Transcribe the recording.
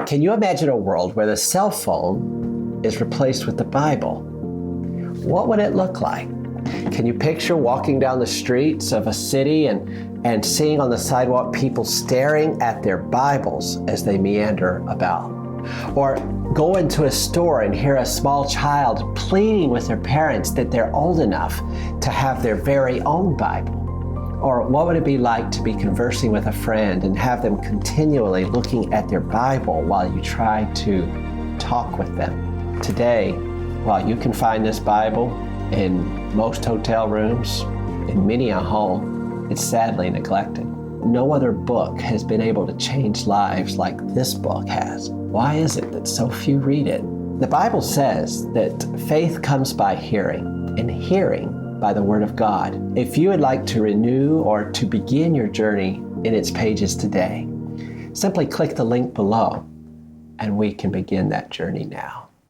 Can you imagine a world where the cell phone is replaced with the Bible? What would it look like? Can you picture walking down the streets of a city and seeing on the sidewalk people staring at their Bibles as they meander about? Or go into a store and hear a small child pleading with their parents that they're old enough to have their very own Bible? Or what would it be like to be conversing with a friend and have them continually looking at their Bible while you try to talk with them? Today, while you can find this Bible in most hotel rooms, in many a home, it's sadly neglected. No other book has been able to change lives like this book has. Why is it that so few read it? The Bible says that faith comes by hearing, and hearing by the Word of God. If you would like to renew or to begin your journey in its pages today, simply click the link below, and we can begin that journey now.